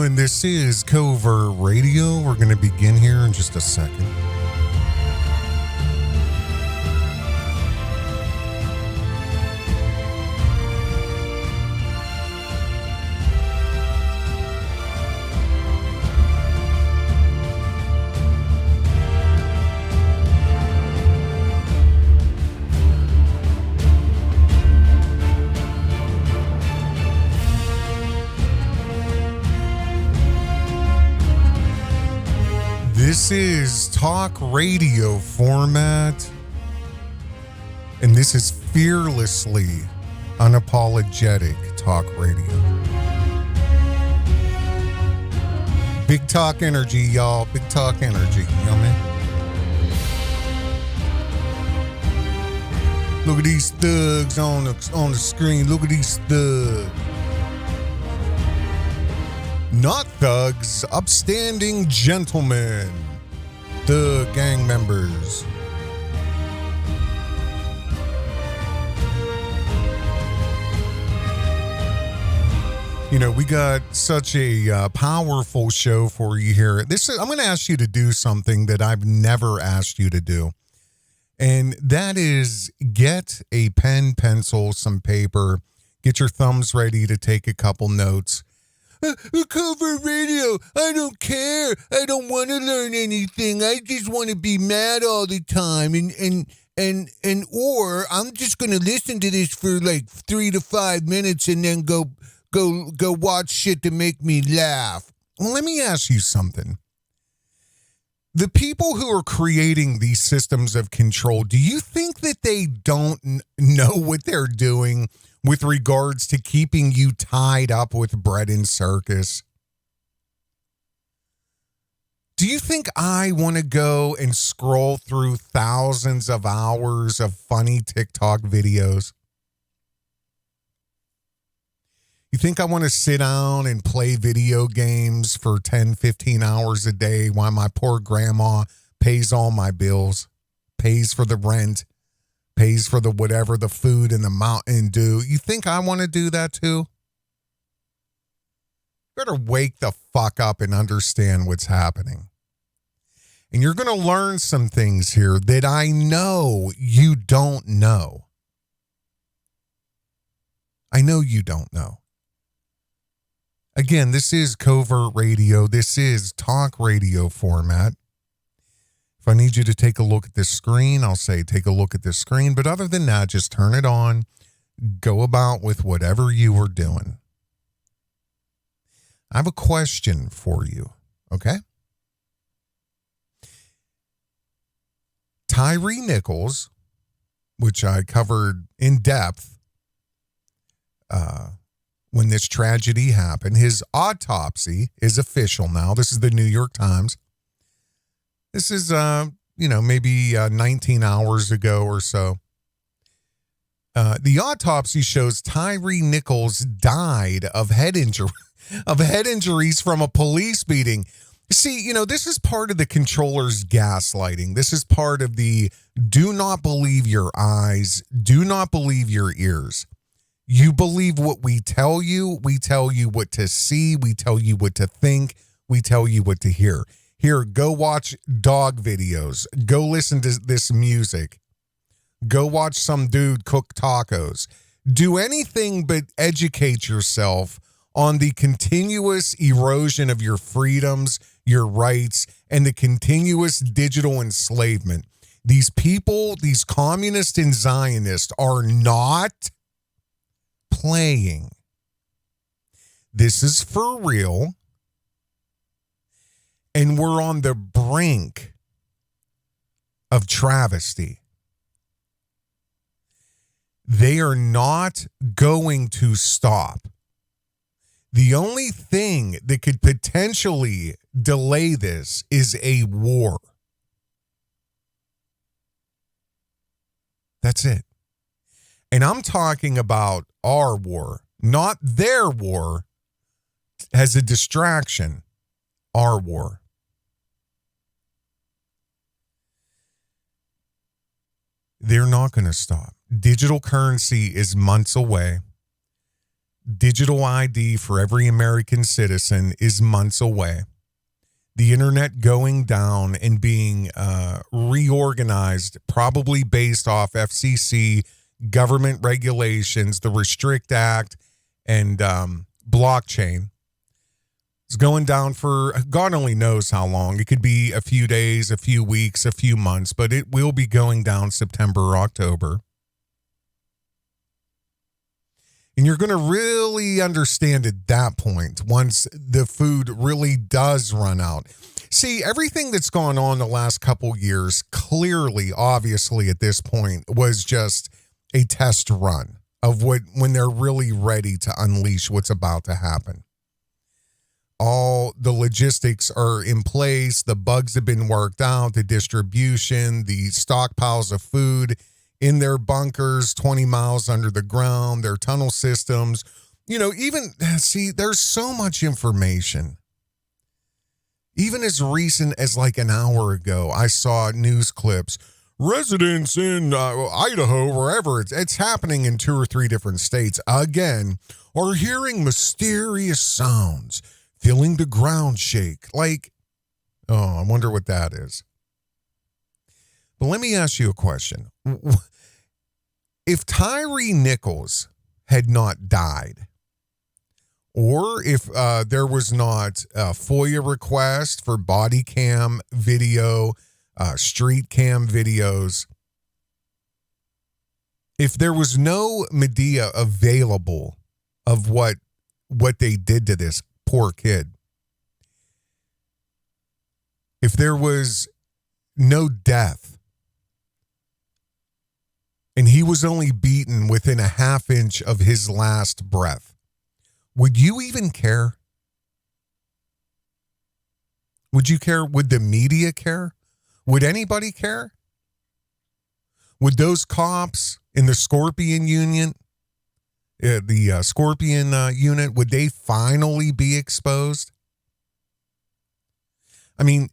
gentlemen, this is Covert Radio. We're going to begin here in just a second. This is talk radio format, and this is fearlessly unapologetic talk radio. Big talk energy, y'all. Big talk energy. You know what I mean? Look at these thugs on the screen. Look at these thugs. Not thugs, upstanding gentlemen, the gang members. You know, we got such a powerful show for you here. I'm going to ask you to do something that I've never asked you to do. And that is get a pen, pencil, some paper, get your thumbs ready to take a couple notes. Covert Radio, I don't care. I don't want to learn anything. I just want to be mad all the time. Or I'm just going to listen to this for like 3 to 5 minutes and then go watch shit to make me laugh. Well, let me ask you something. The people who are creating these systems of control, do you think that they don't know what they're doing with regards to keeping you tied up with bread and circus? Do you think I want to go and scroll through thousands of hours of funny TikTok videos? You think I want to sit down and play video games for 10, 15 hours a day while my poor grandma pays all my bills, pays for the rent, pays for the whatever, the food and the Mountain Dew? You think I want to do that too? Better wake the fuck up and understand what's happening. And you're going to learn some things here that I know you don't know. I know you don't know. Again, this is Covert Radio. This is talk radio format. If I need you to take a look at this screen, I'll say take a look at this screen. But other than that, just turn it on. Go about with whatever you are doing. I have a question for you, okay? Tyre Nichols, which I covered in depth when this tragedy happened, his autopsy is official now. This is the New York Times. This is, maybe 19 hours ago or so. The autopsy shows Tyre Nichols died of head injuries from a police beating. See, this is part of the controller's gaslighting. This is part of the do not believe your eyes, do not believe your ears. You believe what we tell you what to see, we tell you what to think, we tell you what to hear. Here, go watch dog videos, go listen to this music, go watch some dude cook tacos. Do anything but educate yourself on the continuous erosion of your freedoms, your rights, and the continuous digital enslavement. These people, these communists and Zionists are not playing. This is for real. And we're on the brink of travesty. They are not going to stop. The only thing that could potentially delay this is a war. That's it. And I'm talking about our war, not their war as a distraction. Our war. They're not going to stop. Digital currency is months away. Digital ID for every American citizen is months away. The internet going down and being reorganized, probably based off FCC government regulations, the Restrict Act, and blockchain. It's going down for God only knows how long. It could be a few days, a few weeks, a few months, but it will be going down September or October. And you're going to really understand at that point once the food really does run out. See, everything that's gone on the last couple years, clearly, obviously at this point, was just a test run of when they're really ready to unleash what's about to happen. All the logistics are in place. The bugs have been worked out, the distribution, the stockpiles of food in their bunkers 20 miles under the ground, their tunnel systems. There's so much information. Even as recent as like an hour ago, I saw news clips. Residents in Idaho, wherever it's happening in 2 or 3 different states, again, are hearing mysterious sounds, feeling the ground shake. Like, I wonder what that is. But let me ask you a question. If Tyre Nichols had not died, or if there was not a FOIA request for body cam video, street cam videos, if there was no media available of what they did to this poor kid, if there was no death, and he was only beaten within a half inch of his last breath, would you even care? Would you care? Would the media care? Would anybody care? Would those cops in the Scorpion Unit, unit, would they finally be exposed? I mean,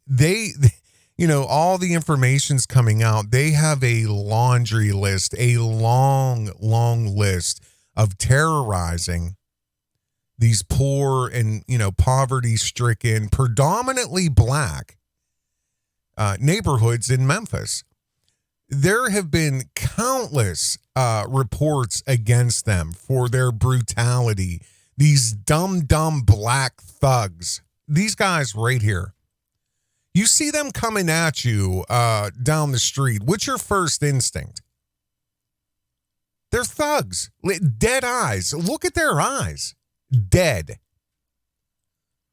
all the information's coming out. They have a laundry list, a long, long list of terrorizing these poor and, poverty-stricken, predominantly black neighborhoods in Memphis. There have been countless reports against them for their brutality. These dumb black thugs. These guys right here. You see them coming at you down the street. What's your first instinct? They're thugs. Dead eyes. Look at their eyes. Dead.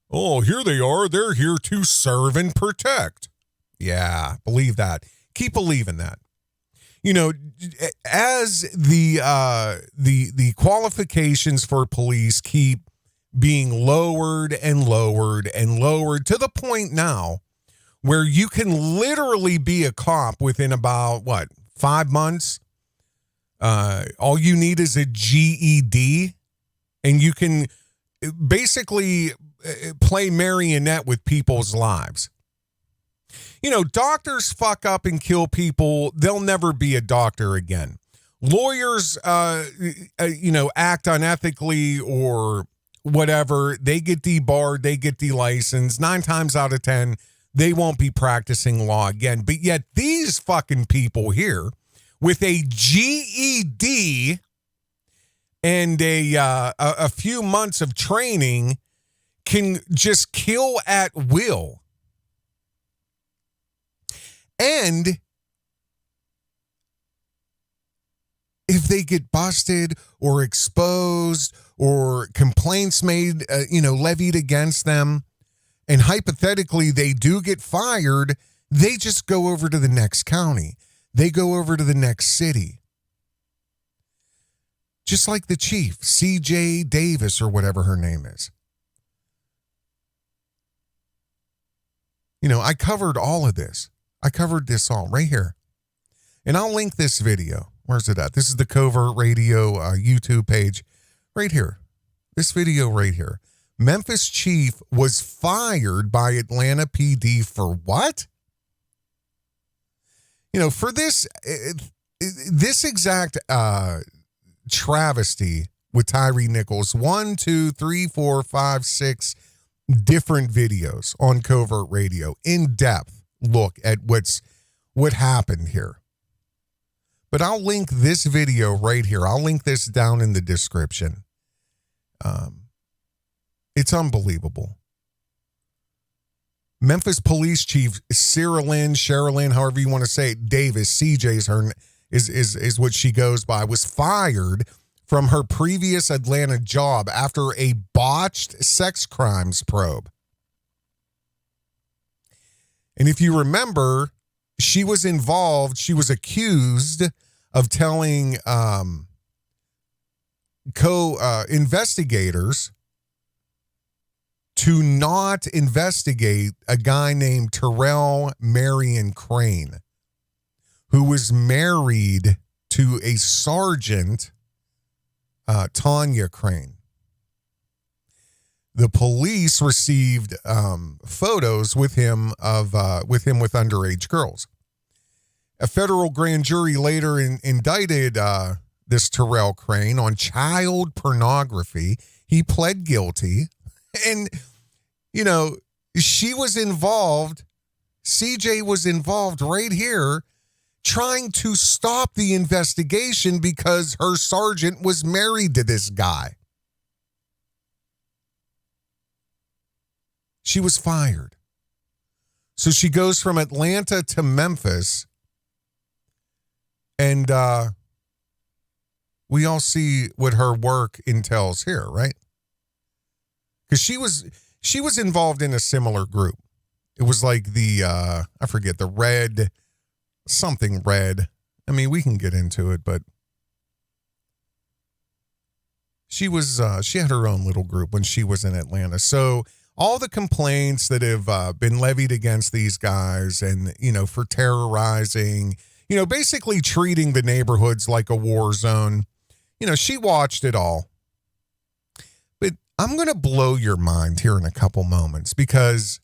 Oh, here they are. They're here to serve and protect. Yeah, believe that. Keep believing that. As the qualifications for police keep being lowered and lowered and lowered to the point now where you can literally be a cop within about, 5 months? All you need is a GED, and you can basically play marionette with people's lives. Doctors fuck up and kill people. They'll never be a doctor again. Lawyers, act unethically or whatever. They get debarred. They get delicensed. 9 times out of 10, they won't be practicing law again. But yet these fucking people here with a GED and a few months of training can just kill at will. And if they get busted or exposed or complaints made, levied against them, and hypothetically they do get fired, they just go over to the next county. They go over to the next city. Just like the chief, CJ Davis or whatever her name is. I covered all of this. I covered this all right here. And I'll link this video. Where's it at? This is the Covert Radio YouTube page. Right here. This video right here. Memphis chief was fired by Atlanta PD for what? For this exact travesty with Tyre Nichols. 1, 2, 3, 4, 5, 6 different videos on Covert Radio. In-depth look at what happened here. But I'll link this video right here. I'll link this down in the description. It's unbelievable. Memphis Police Chief Sherilyn, however you want to say it, Davis, CJ's her is what she goes by, was fired from her previous Atlanta job after a botched sex crimes probe. And if you remember, she was accused of telling investigators to not investigate a guy named Terrell Marion Crane, who was married to a sergeant, Tanya Crane. The police received photos with him with underage girls. A federal grand jury later indicted this Terrell Crane on child pornography. He pled guilty. And, she was involved. CJ was involved right here trying to stop the investigation because her sergeant was married to this guy. She was fired. So she goes from Atlanta to Memphis. And we all see what her work entails here, right? Because she was involved in a similar group. It was like the I forget, the red, something red. I mean, we can get into it, but she had her own little group when she was in Atlanta. So all the complaints that have been levied against these guys and, for terrorizing, basically treating the neighborhoods like a war zone, she watched it all. But I'm going to blow your mind here in a couple moments because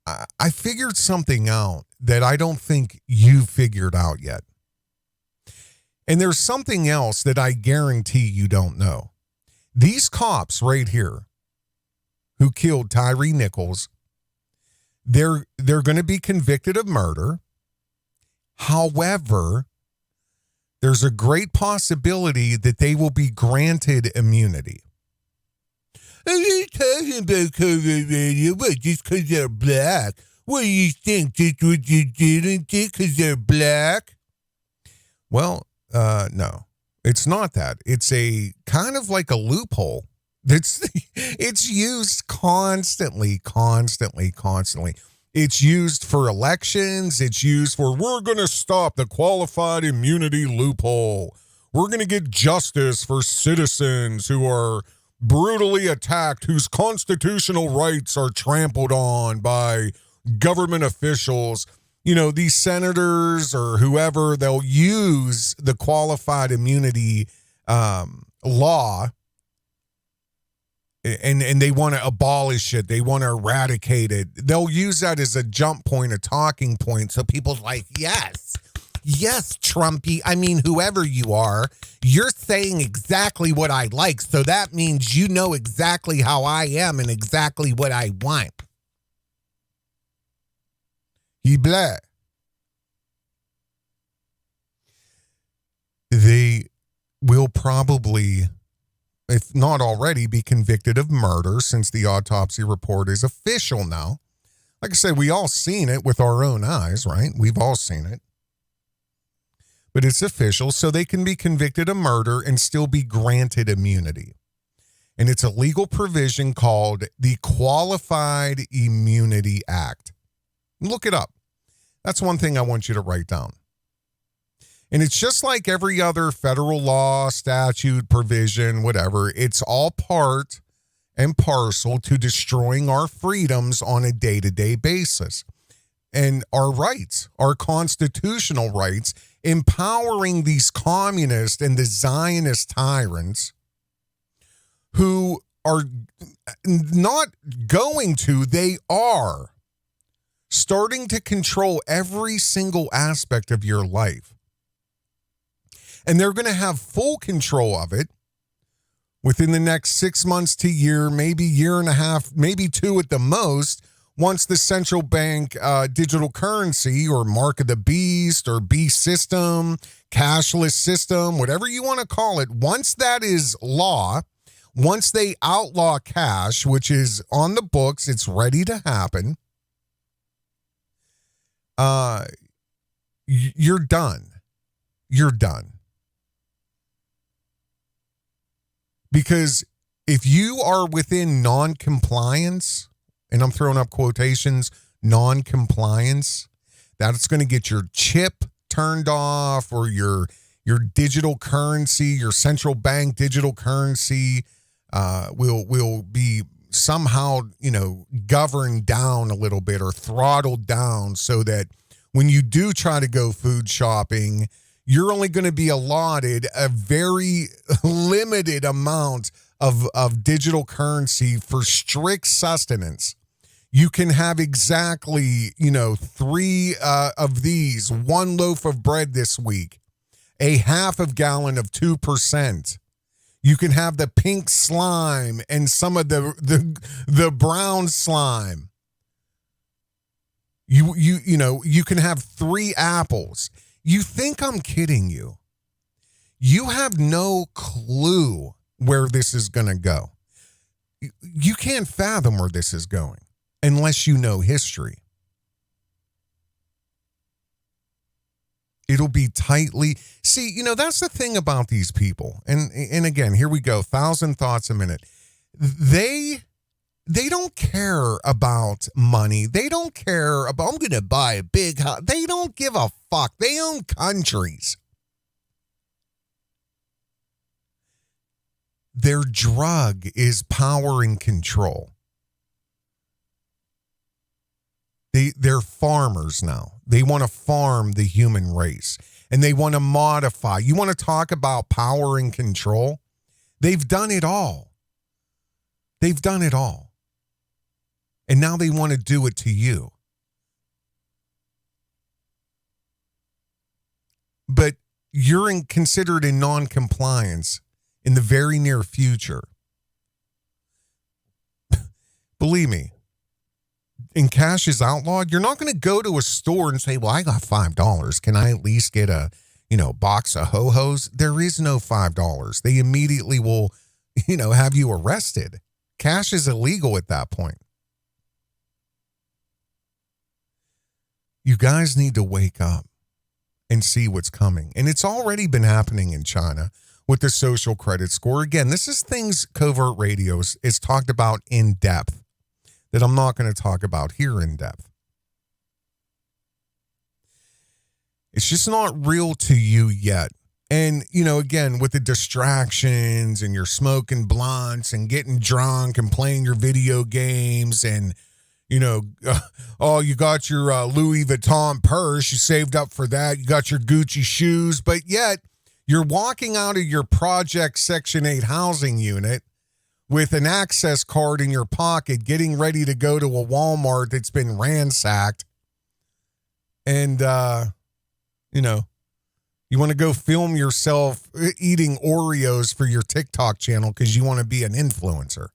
I figured something out that I don't think you figured out yet. And there's something else that I guarantee you don't know. These cops right here who killed Tyre Nichols, they're going to be convicted of murder. However, there's a great possibility that they will be granted immunity. Are you talking about Covert Radio? What, just because they're black? What do you think? Just what you didn't do because they're black? Well, no. It's not that. It's a kind of like a loophole. It's used constantly. It's used for elections. It's used for, we're going to stop the qualified immunity loophole. We're going to get justice for citizens who are brutally attacked, whose constitutional rights are trampled on by government officials. These senators or whoever, they'll use the qualified immunity law and they want to abolish it. They want to eradicate it. They'll use that as a jump point, a talking point. So people's like, yes, Trumpy. I mean, whoever you are, you're saying exactly what I like. So that means you know exactly how I am and exactly what I want. He black. They will probably, if not already, be convicted of murder since the autopsy report is official now. Like I said, we all seen it with our own eyes, right? We've all seen it. But it's official, so they can be convicted of murder and still be granted immunity. And it's a legal provision called the Qualified Immunity Act. Look it up. That's one thing I want you to write down. And it's just like every other federal law, statute, provision, whatever. It's all part and parcel to destroying our freedoms on a day-to-day basis. And our rights, our constitutional rights, empowering these communist and the Zionist tyrants who are not going to, they are starting to control every single aspect of your life. And they're going to have full control of it within the next 6 months to year, maybe year and a half, maybe 2 at the most, once the central bank digital currency or mark of the beast or beast system, cashless system, whatever you want to call it, once that is law, once they outlaw cash, which is on the books, it's ready to happen, you're done. You're done. Because if you are within non-compliance, and I'm throwing up quotations, non-compliance, that's going to get your chip turned off, or your digital currency, your central bank digital currency will be somehow, governed down a little bit or throttled down, so that when you do try to go food shopping, you're only going to be allotted a very limited amount of digital currency for strict sustenance. You can have exactly, 3 of these, 1 loaf of bread this week, a half of gallon of 2%. You can have the pink slime and some of the brown slime. You can have 3 apples. You think I'm kidding you? You have no clue where this is going to go. You can't fathom where this is going unless you know history. It'll be tightly. See, that's the thing about these people. And again, here we go. 1,000 thoughts a minute. They don't care about money. They don't care about, I'm going to buy a big house. They don't give a fuck. They own countries. Their drug is power and control. They're farmers now. They want to farm the human race, and they want to modify. You want to talk about power and control? They've done it all. They've done it all. And now they want to do it to you. But you're considered in non-compliance in the very near future. Believe me, and cash is outlawed, you're not going to go to a store and say, well, I got $5. Can I at least get a, box of ho-hos? There is no $5. They immediately will, have you arrested. Cash is illegal at that point. You guys need to wake up and see what's coming. And it's already been happening in China with the social credit score. Again, this is things Covert Radio is talked about in depth that I'm not going to talk about here in depth. It's just not real to you yet. And, again, with the distractions and you're smoking blunts and getting drunk and playing your video games and, you got your Louis Vuitton purse, you saved up for that, you got your Gucci shoes, but yet you're walking out of your Project Section 8 housing unit with an access card in your pocket, getting ready to go to a Walmart that's been ransacked. And, you want to go film yourself eating Oreos for your TikTok channel because you want to be an influencer.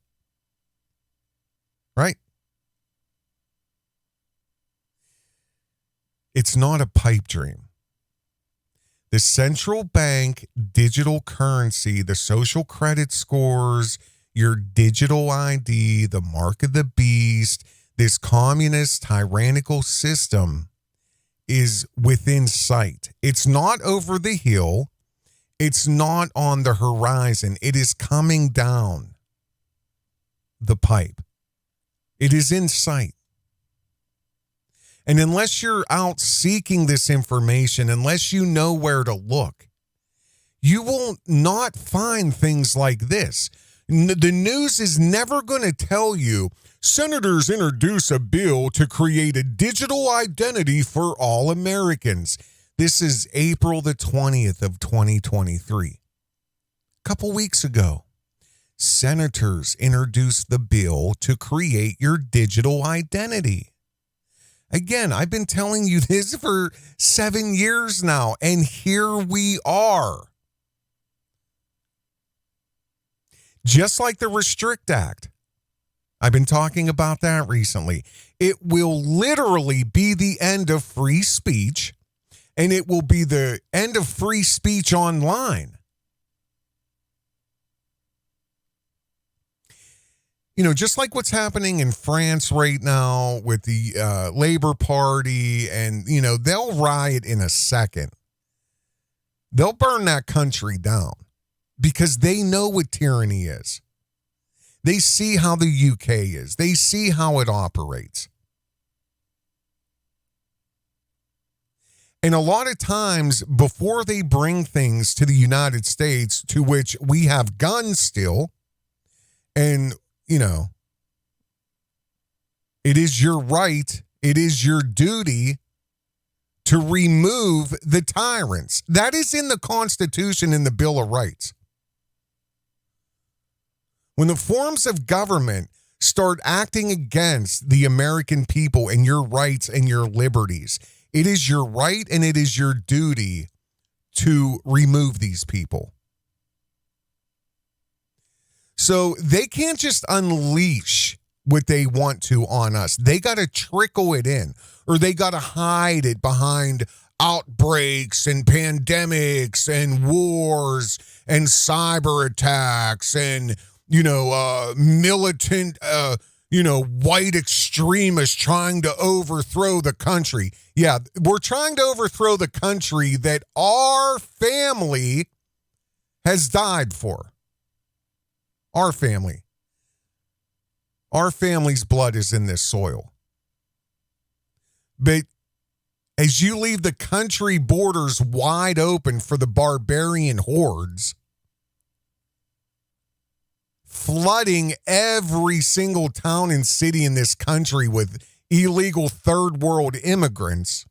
Right? It's not a pipe dream. The central bank digital currency, the social credit scores, your digital ID, the mark of the beast, this communist tyrannical system is within sight. It's not over the hill. It's not on the horizon. It is coming down the pipe. It is in sight. And unless you're out seeking this information, unless you know where to look, you will not find things like this. The news is never going to tell you, senators introduce a bill to create a digital identity for all Americans. This is April the 20th of 2023. A couple weeks ago, senators introduced the bill to create your digital identity. Again, I've been telling you this for 7 years now, and here we are. Just like the Restrict Act. I've been talking about that recently. It will literally be the end of free speech, and it will be the end of free speech online. You know, just like what's happening in France right now with the Labor Party, and, you know, they'll riot in a second. They'll burn that country down because they know what tyranny is. They see how the UK is. They see how it operates. And a lot of times before they bring things to the United States, to which we have guns still, and, you know, it is your right, it is your duty to remove the tyrants. That is in the Constitution and the Bill of Rights. When the forms of government start acting against the American people and your rights and your liberties, it is your right and it is your duty to remove these people. So they can't just unleash what they want to on us. They got to trickle it in, or they got to hide it behind outbreaks and pandemics and wars and cyber attacks and, you know, militant, white extremists trying to overthrow the country. Yeah, we're trying to overthrow the country that our family has died for. Our family. Our family's blood is in this soil. But as you leave the country borders wide open for the barbarian hordes, flooding every single town and city in this country with illegal third world immigrants,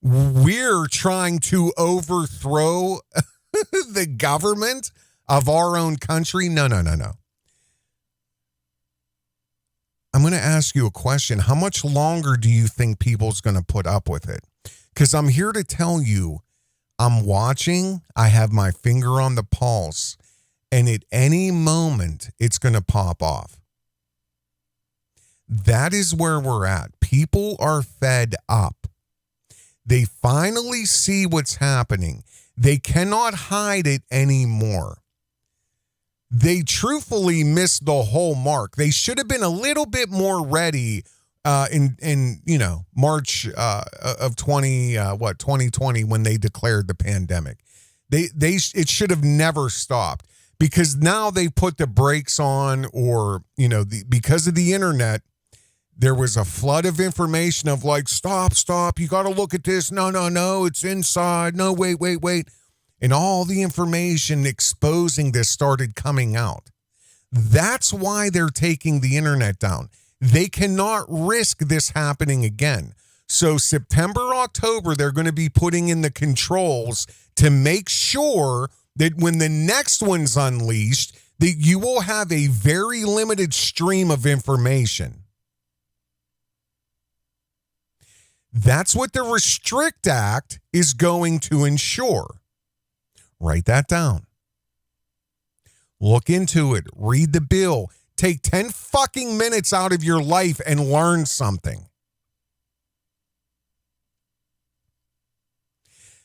we're trying to overthrow the government of our own country. No. I'm going to ask you a question. How much longer do you think people's going to put up with it? Because I'm here to tell you, I'm watching, I have my finger on the pulse, and at any moment, it's going to pop off. That is where we're at. People are fed up. They finally see what's happening. They cannot hide it anymore. They truthfully missed the whole mark. They should have been a little bit more ready in March of 2020 when they declared the pandemic. It should have never stopped, because now they put the brakes on, or because of the internet, there was a flood of information of like, stop, you got to look at this. No, it's inside. No, wait. And all the information exposing this started coming out. That's why they're taking the internet down. They cannot risk this happening again. So September, October, they're going to be putting in the controls to make sure that when the next one's unleashed, that you will have a very limited stream of information. That's what the Restrict Act is going to ensure. Write that down. Look into it. Read the bill. Take 10 fucking minutes out of your life and learn something.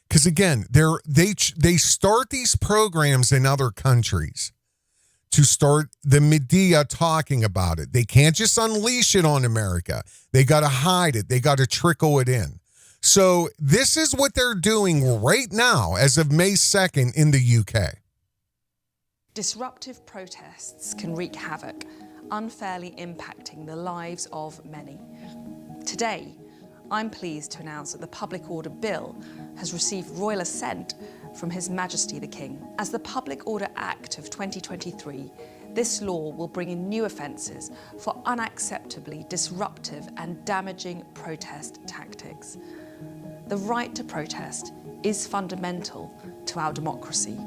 Because again, they start these programs in other countries to start the media talking about it. They can't just unleash it on America. They got to hide it. They got to trickle it in. So this is what they're doing right now as of May 2nd in the UK. Disruptive protests can wreak havoc, unfairly impacting the lives of many. Today, I'm pleased to announce that the Public Order Bill has received royal assent from His Majesty the King. As the Public Order Act of 2023, this law will bring in new offences for unacceptably disruptive and damaging protest tactics. The right to protest is fundamental to our democracy,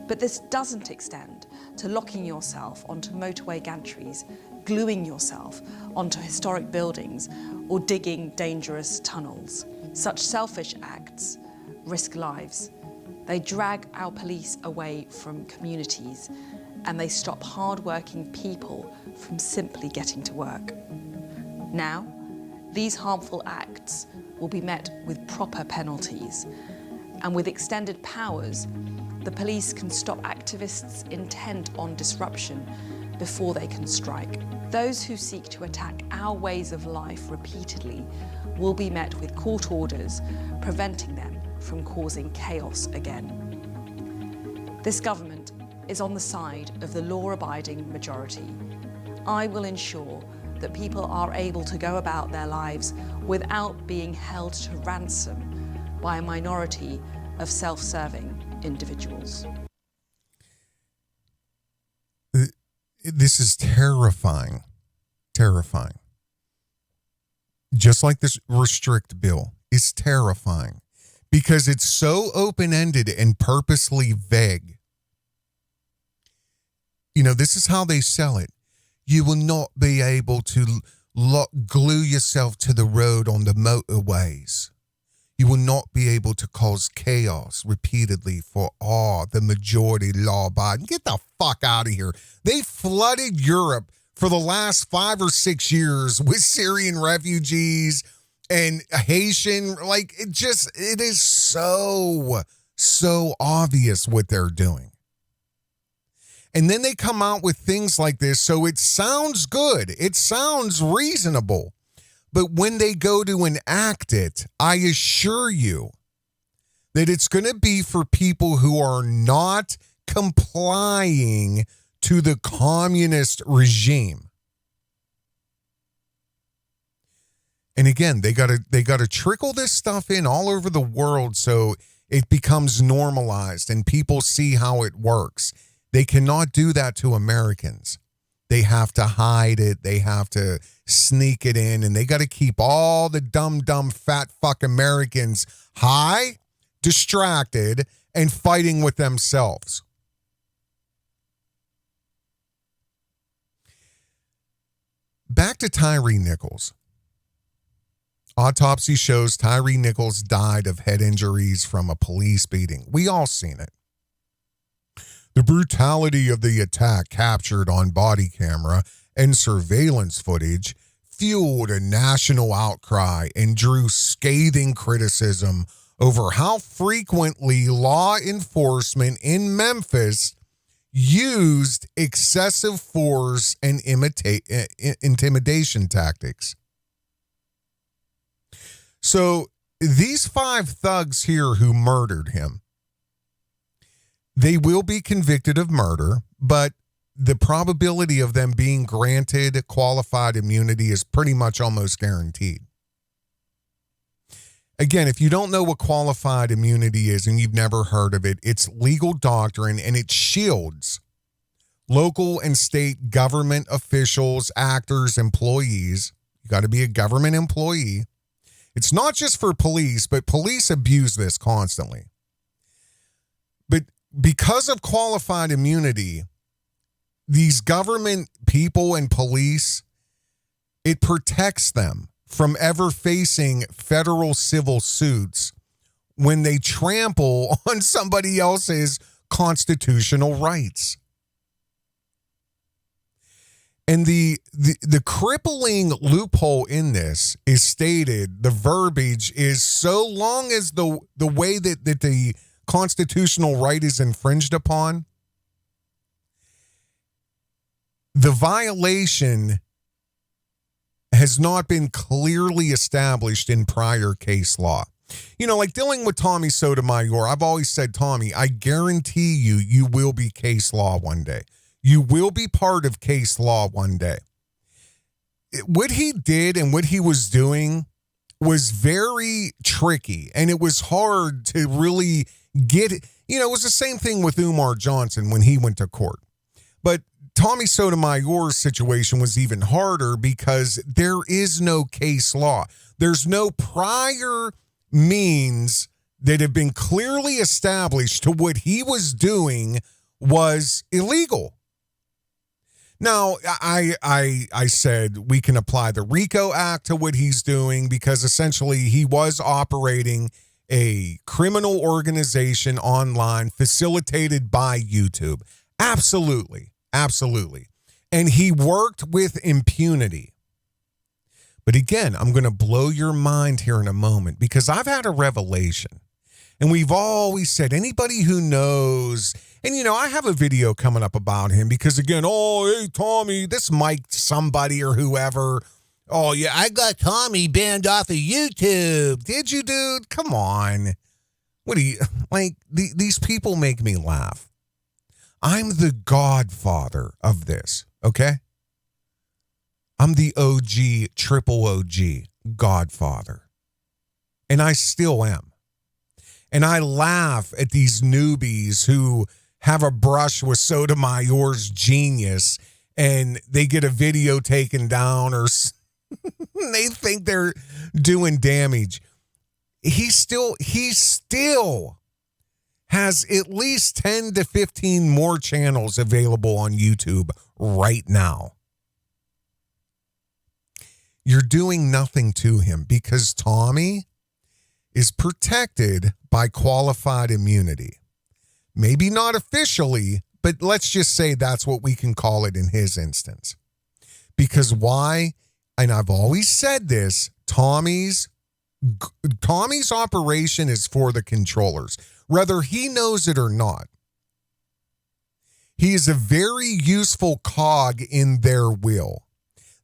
but this doesn't extend to locking yourself onto motorway gantries, gluing yourself onto historic buildings, or digging dangerous tunnels. Such selfish acts risk lives. They drag our police away from communities, and they stop hard-working people from simply getting to work. Now, these harmful acts will be met with proper penalties, and with extended powers, the police can stop activists intent on disruption before they can strike. Those who seek to attack our ways of life repeatedly will be met with court orders preventing them from causing chaos again. This government is on the side of the law-abiding majority. I will ensure that people are able to go about their lives without being held to ransom by a minority of self-serving individuals. This is terrifying. Terrifying. Just like this restrict bill is terrifying because it's so open-ended and purposely vague. You know, this is how they sell it. You will not be able to glue yourself to the road on the motorways. You will not be able to cause chaos repeatedly for the majority law-abiding. Get the fuck out of here. They flooded Europe for the last 5 or 6 years with Syrian refugees and Haitian. Like, it is so obvious what they're doing. And then they come out with things like this, so it sounds good. It sounds reasonable. But when they go to enact it, I assure you that it's going to be for people who are not complying to the communist regime. And again, they got to trickle this stuff in all over the world so it becomes normalized and people see how it works. They cannot do that to Americans. They have to hide it. They have to sneak it in, and they got to keep all the dumb, fat fuck Americans high, distracted, and fighting with themselves. Back to Tyre Nichols. Autopsy shows Tyre Nichols died of head injuries from a police beating. We all seen it. The brutality of the attack captured on body camera and surveillance footage fueled a national outcry and drew scathing criticism over how frequently law enforcement in Memphis used excessive force and intimidation tactics. So these 5 thugs here who murdered him, they will be convicted of murder, but the probability of them being granted qualified immunity is pretty much almost guaranteed. Again, if you don't know what qualified immunity is and you've never heard of it, it's legal doctrine and it shields local and state government officials, actors, employees. You got to be a government employee. It's not just for police, but police abuse this constantly. But because of qualified immunity, these government people and police, it protects them from ever facing federal civil suits when they trample on somebody else's constitutional rights. And the crippling loophole in this is stated, the verbiage is so long as the way that the constitutional right is infringed upon, the violation has not been clearly established in prior case law. You know, like dealing with Tommy Sotomayor, I've always said, Tommy, I guarantee you will be case law one day. You will be part of case law one day. What he did and what he was doing was very tricky, and it was hard to really get it. You know, it was the same thing with Umar Johnson when he went to court. But Tommy Sotomayor's situation was even harder because there is no case law. There's no prior means that have been clearly established to what he was doing was illegal. Now, I said we can apply the RICO Act to what he's doing because essentially he was operating a criminal organization online facilitated by YouTube. Absolutely. Absolutely. And he worked with impunity. But again, I'm going to blow your mind here in a moment because I've had a revelation. And we've always said anybody who knows, and I have a video coming up about him because again, hey, Tommy, this Mike somebody or whoever. Oh, yeah, I got Tommy banned off of YouTube. Did you, dude? Come on. What do you, these people make me laugh. I'm the godfather of this, okay? I'm the OG, triple OG godfather. And I still am. And I laugh at these newbies who have a brush with Sotomayor's genius and they get a video taken down or they think they're doing damage. He still has at least 10 to 15 more channels available on YouTube right now. You're doing nothing to him because Tommy is protected by qualified immunity. Maybe not officially, but let's just say that's what we can call it in his instance. Because why? And I've always said this, Tommy's operation is for the controllers, whether he knows it or not. He is a very useful cog in their wheel.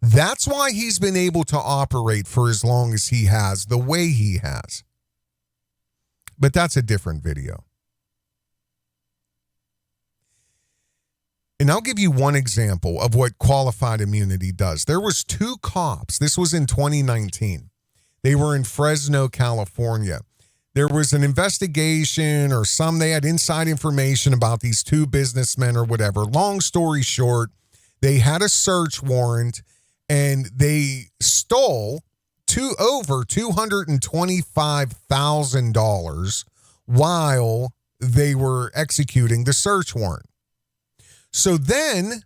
That's why he's been able to operate for as long as he has, the way he has. But that's a different video. And I'll give you one example of what qualified immunity does. There was 2 cops. This was in 2019. They were in Fresno, California. There was an investigation or they had inside information about these 2 businessmen or whatever. Long story short, they had a search warrant and they stole over $225,000 while they were executing the search warrant. So then,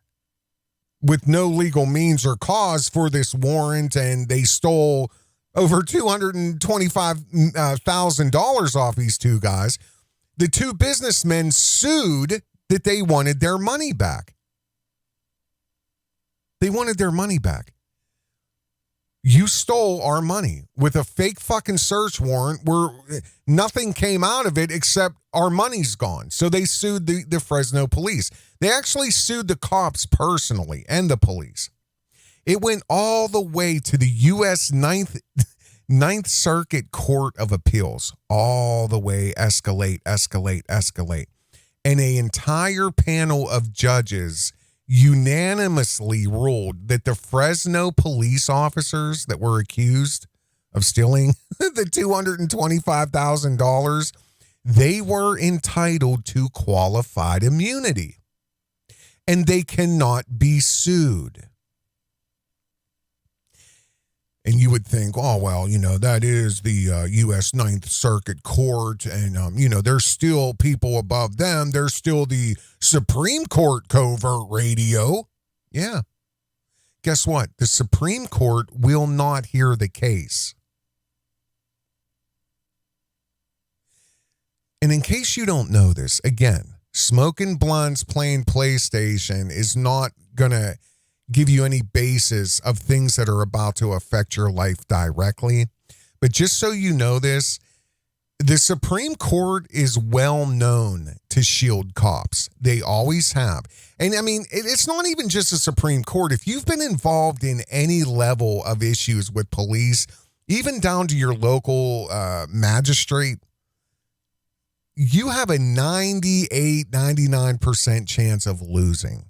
with no legal means or cause for this warrant, and they stole over $225,000 off these 2 guys, the 2 businessmen sued that they wanted their money back. They wanted their money back. You stole our money with a fake fucking search warrant where nothing came out of it except our money's gone. So they sued the Fresno police. They actually sued the cops personally and the police. It went all the way to the U.S. Ninth Circuit Court of Appeals. All the way, escalate. And an entire panel of judges unanimously ruled that the Fresno police officers that were accused of stealing the $225,000, they were entitled to qualified immunity. And they cannot be sued. And you would think, oh, well, that is the U.S. Ninth Circuit Court. And, there's still people above them. There's still the Supreme Court Covert Radio. Yeah. Guess what? The Supreme Court will not hear the case. And in case you don't know this, again, smoking blunts, playing PlayStation is not going to give you any basis of things that are about to affect your life directly. But just so you know this, the Supreme Court is well known to shield cops. They always have. And I mean, it's not even just the Supreme Court. If you've been involved in any level of issues with police, even down to your local magistrate, you have a 99% chance of losing.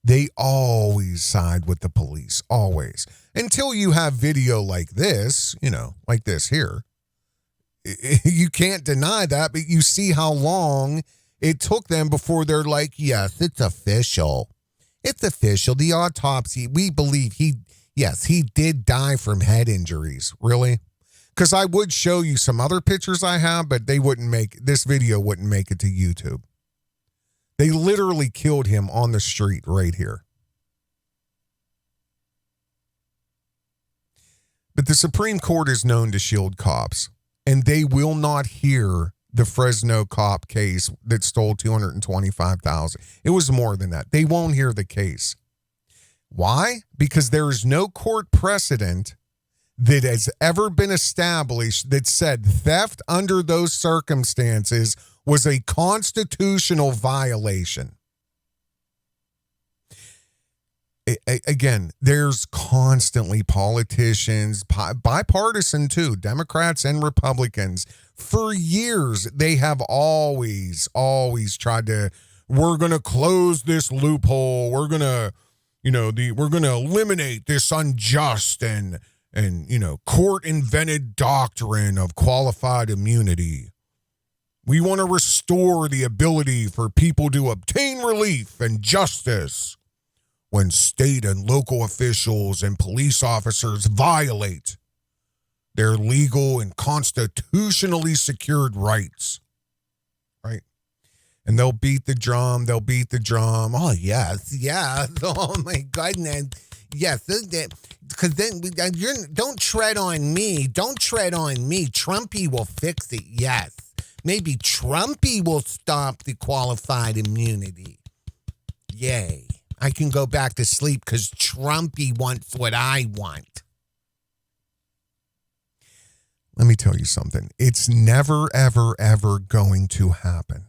They always side with the police, always. Until you have video like this, like this here. You can't deny that, but you see how long it took them before they're like, yes, it's official. It's official. The autopsy, we believe he did die from head injuries. Really? Because I would show you some other pictures I have, but this video wouldn't make it to YouTube. They literally killed him on the street right here. But the Supreme Court is known to shield cops. and they will not hear the Fresno cop case that stole $225,000. It was more than that. They won't hear the case. Why? Because there is no court precedent that has ever been established that said theft under those circumstances was a constitutional violation. Again, there's constantly politicians, bipartisan too, Democrats and Republicans. For years, they have always tried to, we're going to close this loophole. We're going to, we're going to eliminate this unjust and court invented doctrine of qualified immunity. We want to restore the ability for people to obtain relief and justice when state and local officials and police officers violate their legal and constitutionally secured rights, right? And they'll beat the drum. Oh, yes. Oh, my goodness. Yes. Because then, don't tread on me. Don't tread on me. Trumpy will fix it. Yes. Maybe Trumpy will stop the qualified immunity. Yay. I can go back to sleep because Trumpy wants what I want. Let me tell you something. It's never, ever, ever going to happen.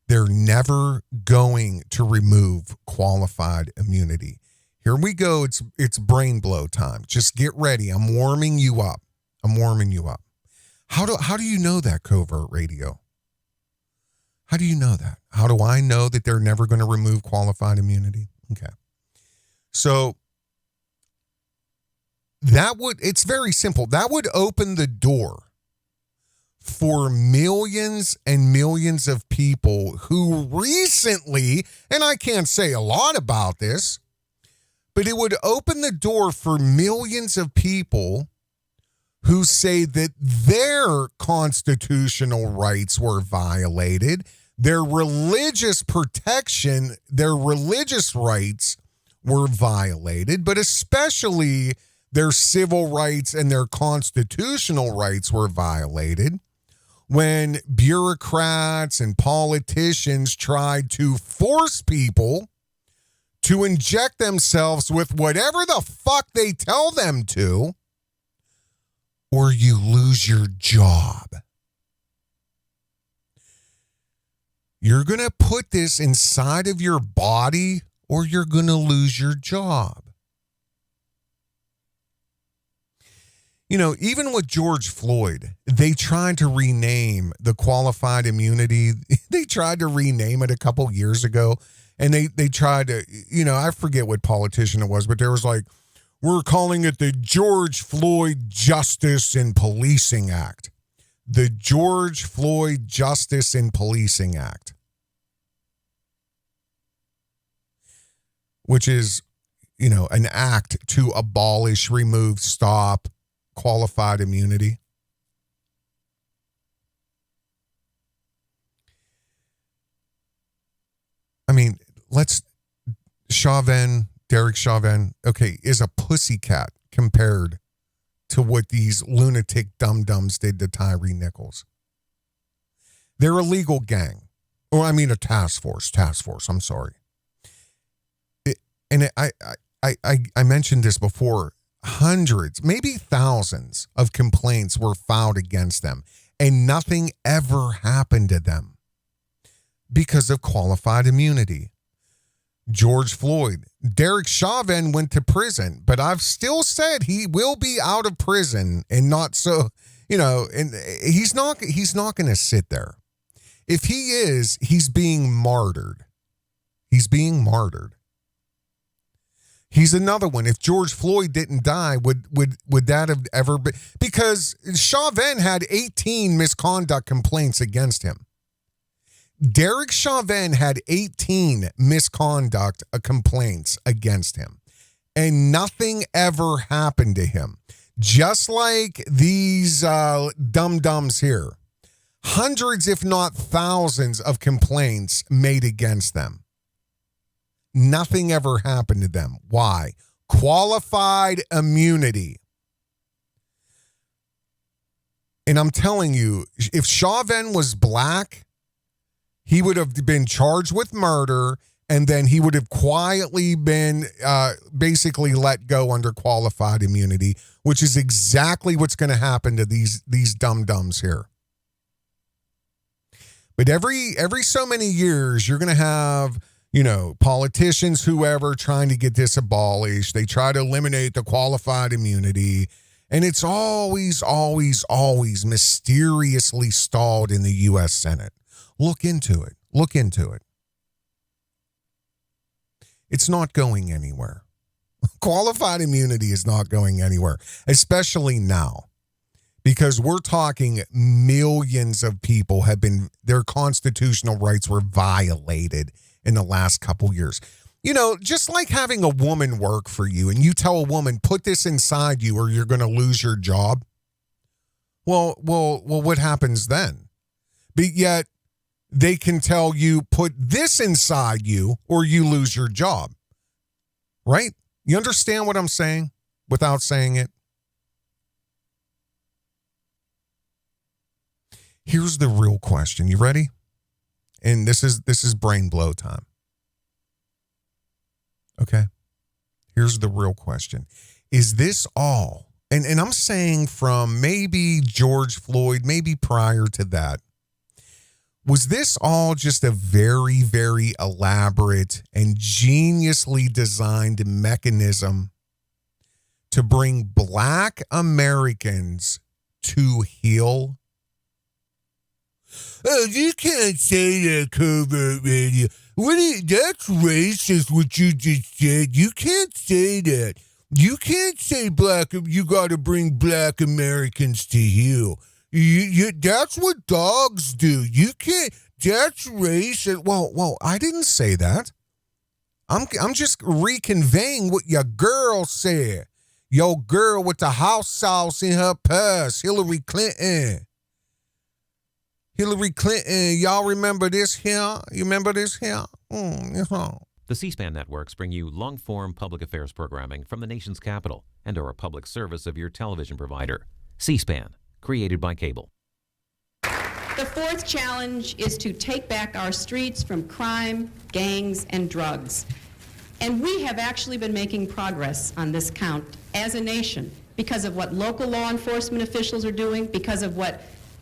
They're never going to remove qualified immunity. Here we go. It's brain blow time. Just get ready. I'm warming you up. How do you know that, Covert Radio? How do you know that? How do I know that they're never going to remove qualified immunity? Okay. So it's very simple. That would open the door for millions and millions of people who recently, and I can't say a lot about this, but it would open the door for millions of people who say that their constitutional rights were violated, their religious protection, their religious rights were violated, but especially their civil rights and their constitutional rights were violated when bureaucrats and politicians tried to force people to inject themselves with whatever the fuck they tell them to, or you lose your job. You're going to put this inside of your body, or you're going to lose your job. Even with George Floyd, they tried to rename the qualified immunity. They tried to rename it a couple years ago, and they tried to, I forget what politician it was, but there was like, we're calling it the George Floyd Justice in Policing Act. The George Floyd Justice in Policing Act. Which is, an act to abolish, remove, stop qualified immunity. I mean, Derek Chauvin, okay, is a pussycat compared to what these lunatic dum-dums did to Tyre Nichols. They're a legal gang. Or a task force, I'm sorry. I mentioned this before. Hundreds, maybe thousands of complaints were filed against them, and nothing ever happened to them because of qualified immunity. George Floyd, Derek Chauvin went to prison, but I've still said he will be out of prison, and not so, and he's not going to sit there. If he is, he's being martyred. He's another one. If George Floyd didn't die, would that have ever been? Because Chauvin had 18 misconduct complaints against him. Derek Chauvin had 18 misconduct complaints against him, and nothing ever happened to him. Just like these dum-dums here. Hundreds, if not thousands, of complaints made against them. Nothing ever happened to them. Why? Qualified immunity. And I'm telling you, if Chauvin was black, he would have been charged with murder, and then he would have quietly been basically let go under qualified immunity, which is exactly what's going to happen to these dum-dums here. But every so many years, you're going to have, politicians, whoever, trying to get this abolished. They try to eliminate the qualified immunity. And it's always, always, always mysteriously stalled in the U.S. Senate. Look into it. Look into it. It's not going anywhere. Qualified immunity is not going anywhere, especially now. Because we're talking millions of people their constitutional rights were violated in the last couple years. Just like having a woman work for you and you tell a woman, put this inside you or you're going to lose your job. Well, what happens then? But yet they can tell you, put this inside you or you lose your job. Right? You understand what I'm saying without saying it? Here's the real question. You ready? And this is brain blow time. Okay? Here's the real question. Is this all? And I'm saying from maybe George Floyd, maybe prior to that. Was this all just a very, very elaborate and geniusly designed mechanism to bring Black Americans to heel? Oh, you can't say that, Covert Radio. That's racist, what you just said. You can't say that. You can't say you got to bring Black Americans to heel. That's what dogs do. You can't. That's racist. Well, I didn't say that. I'm just reconveying what your girl said. Your girl with the house sauce in her purse, Hillary Clinton. Hillary Clinton, y'all remember this here? You remember this here? The C-SPAN networks bring you long-form public affairs programming from the nation's capital and are a public service of your television provider. C-SPAN, created by cable. The fourth challenge is to take back our streets from crime, gangs, and drugs. And we have actually been making progress on this count as a nation because of what local law enforcement officials are doing, because of what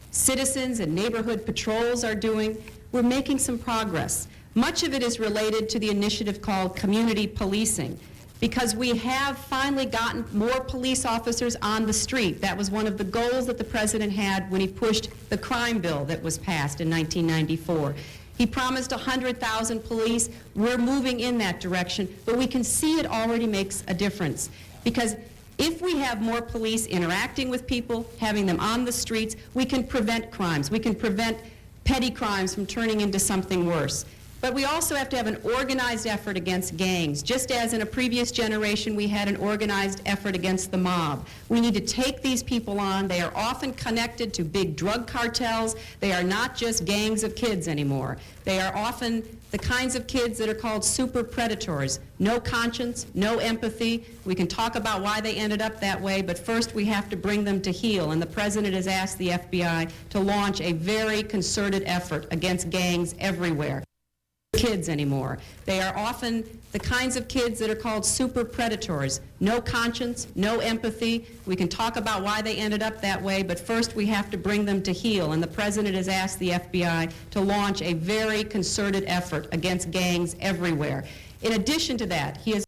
citizens and neighborhood patrols are doing. We're making some progress. Much of it is related to the initiative called community policing, because we have finally gotten more police officers on the street. That was one of the goals that the president had when he pushed the crime bill that was passed in 1994. He promised 100,000 police. We're moving in that direction, but we can see it already makes a difference, because if we have more police interacting with people, having them on the streets, we can prevent crimes. We can prevent petty crimes from turning into something worse. But we also have to have an organized effort against gangs. Just as in a previous generation we had an organized effort against the mob. We need to take these people on. They are often connected to big drug cartels. They are not just gangs of kids anymore. They are often the kinds of kids that are called super predators. No conscience, no empathy. We can talk about why they ended up that way, but first we have to bring them to heel. And the president has asked the FBI to launch a very concerted effort against gangs everywhere. Kids anymore. They are often the kinds of kids that are called super predators. No conscience, no empathy. We can talk about why they ended up that way, but first we have to bring them to heel. And the president has asked the FBI to launch a very concerted effort against gangs everywhere. In addition to that, he has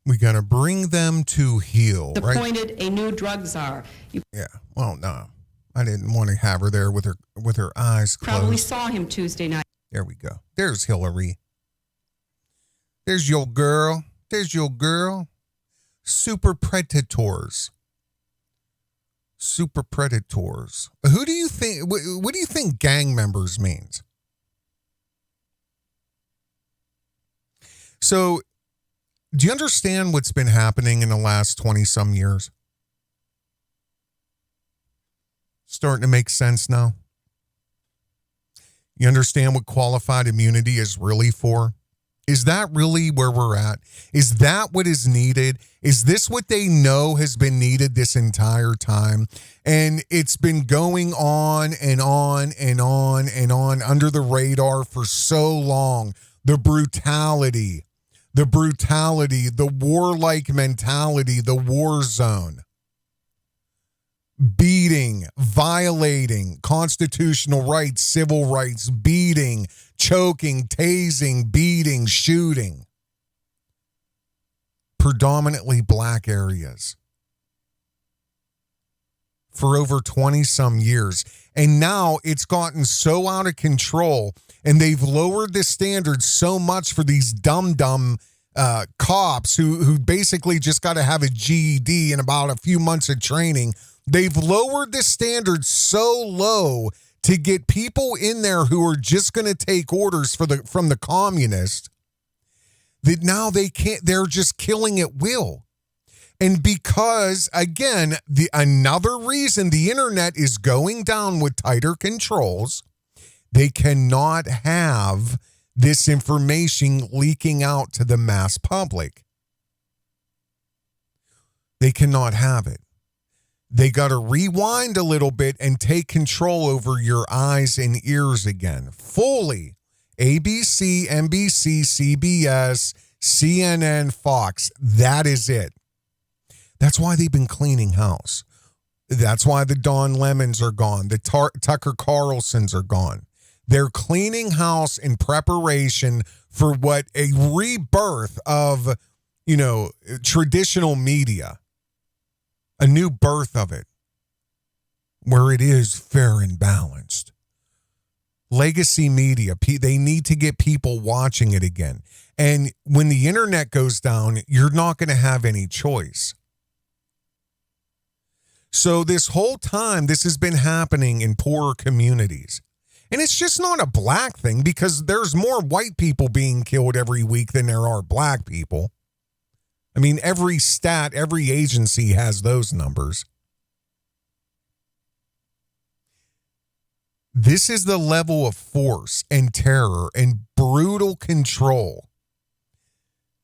we got to bring them to heel, right? Appointed a new drug czar. Yeah. Well, no. I didn't want to have her there with her eyes closed. Probably saw him Tuesday night. There we go. There's Hillary. There's your girl. There's your girl. Super predators. Super predators. Who do you think, what do you think gang members means? So, do you understand what's been happening in the last 20-some years? Starting to make sense now? You understand what qualified immunity is really for? Is that really where we're at? Is that what is needed? Is this what they know has been needed this entire time? And it's been going on and on and on and on under the radar for so long. The brutality, the warlike mentality, the war zone. Beating, violating constitutional rights, civil rights, beating, choking, tasing, beating, shooting. Predominantly black areas. For over 20 some years. And now it's gotten so out of control, and they've lowered the standards so much for these dumb cops who basically just got to have a GED and about a few months of training. They've lowered the standards so low to get people in there who are just going to take orders from the communists that now they're just killing at will. And because, again, another reason the internet is going down with tighter controls, they cannot have this information leaking out to the mass public. They cannot have it. They got to rewind a little bit and take control over your eyes and ears again. Fully. ABC, NBC, CBS, CNN, Fox. That is it. That's why they've been cleaning house. That's why the Don Lemons are gone. The Tucker Carlsons are gone. They're cleaning house in preparation for what a rebirth of, traditional media. A new birth of it, where it is fair and balanced. Legacy media, they need to get people watching it again. And when the internet goes down, you're not going to have any choice. So this whole time, this has been happening in poorer communities. And it's just not a black thing, because there's more white people being killed every week than there are black people. I mean, every stat, every agency has those numbers. This is the level of force and terror and brutal control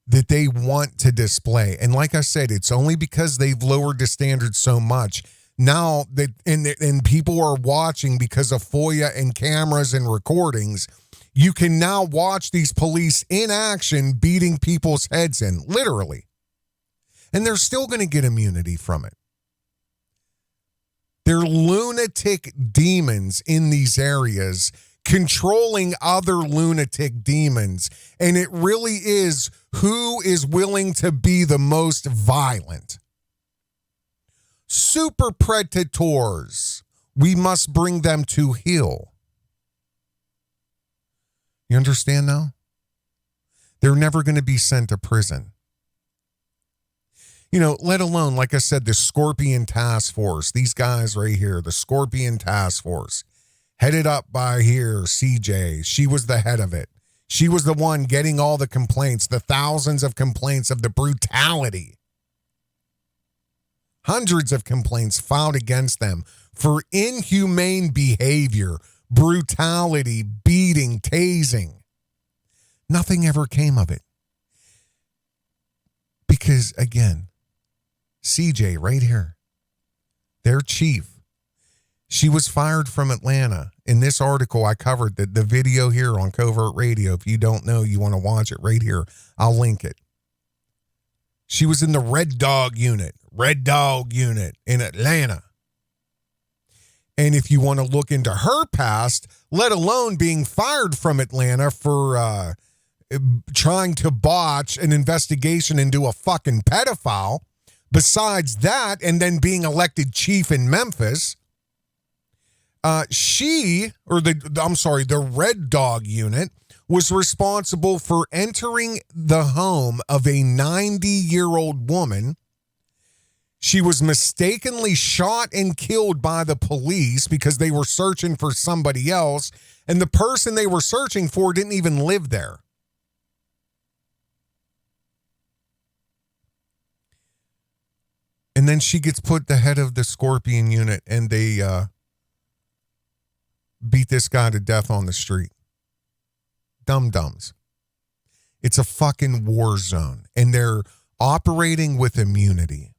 that they want to display. And like I said, it's only because they've lowered the standards so much. Now that and people are watching because of FOIA and cameras and recordings, you can now watch these police in action beating people's heads in, literally. And they're still going to get immunity from it. They're lunatic demons in these areas controlling other lunatic demons. And it really is who is willing to be the most violent. Super predators. We must bring them to heel. You understand now? They're never going to be sent to prison. Let alone, like I said, the Scorpion Task Force. These guys right here, the Scorpion Task Force, headed up by here, CJ. She was the head of it. She was the one getting all the complaints, the thousands of complaints of the brutality. Hundreds of complaints filed against them for inhumane behavior, brutality, beating, tasing. Nothing ever came of it. Because, again, CJ right here, their chief, she was fired from Atlanta. In this article, I covered the video here on Covert Radio. If you don't know, you want to watch it right here, I'll link it. She was in the Red Dog Unit in Atlanta. And if you want to look into her past, let alone being fired from Atlanta for trying to botch an investigation into a fucking pedophile, besides that, and then being elected chief in Memphis, the Red Dog Unit was responsible for entering the home of a 90-year-old woman. She was mistakenly shot and killed by the police because they were searching for somebody else, and the person they were searching for didn't even live there. And then she gets put the head of the Scorpion Unit, and they beat this guy to death on the street. Dum-dums. It's a fucking war zone, and they're operating with immunity.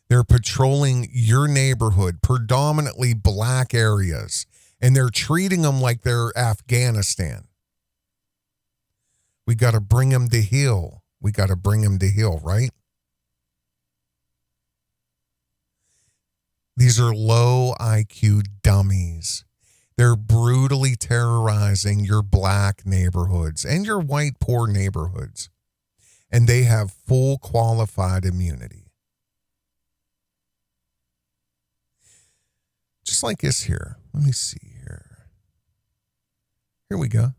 They're patrolling your neighborhood, predominantly black areas, and they're treating them like they're Afghanistan. We got to bring them to heel. We got to bring them to heel, right? These are low IQ dummies. They're brutally terrorizing your black neighborhoods and your white poor neighborhoods. And they have full qualified immunity. Just like this here. Let me see here. Here we go.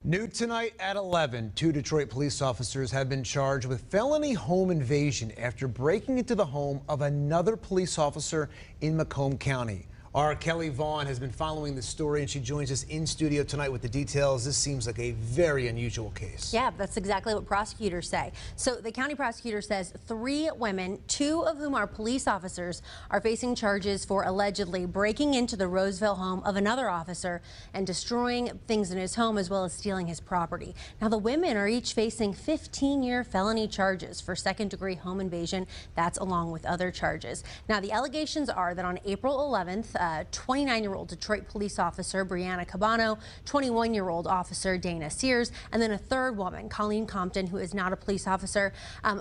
New tonight at 11, 2 Detroit police officers have been charged with felony home invasion after breaking into the home of another police officer in Macomb County. Our Kelly Vaughn has been following the story, and she joins us in studio tonight with the details. This seems like a very unusual case. Yeah, that's exactly what prosecutors say. So the county prosecutor says 3 women, 2 of whom are police officers, are facing charges for allegedly breaking into the Roseville home of another officer and destroying things in his home as well as stealing his property. Now the women are each facing 15-year felony charges for second-degree home invasion. That's along with other charges. Now the allegations are that on April 11th, 29-year-old Detroit police officer Brianna Cabano, 21-year-old officer Dana Sears, and then a third woman, Colleen Compton, who is not a police officer,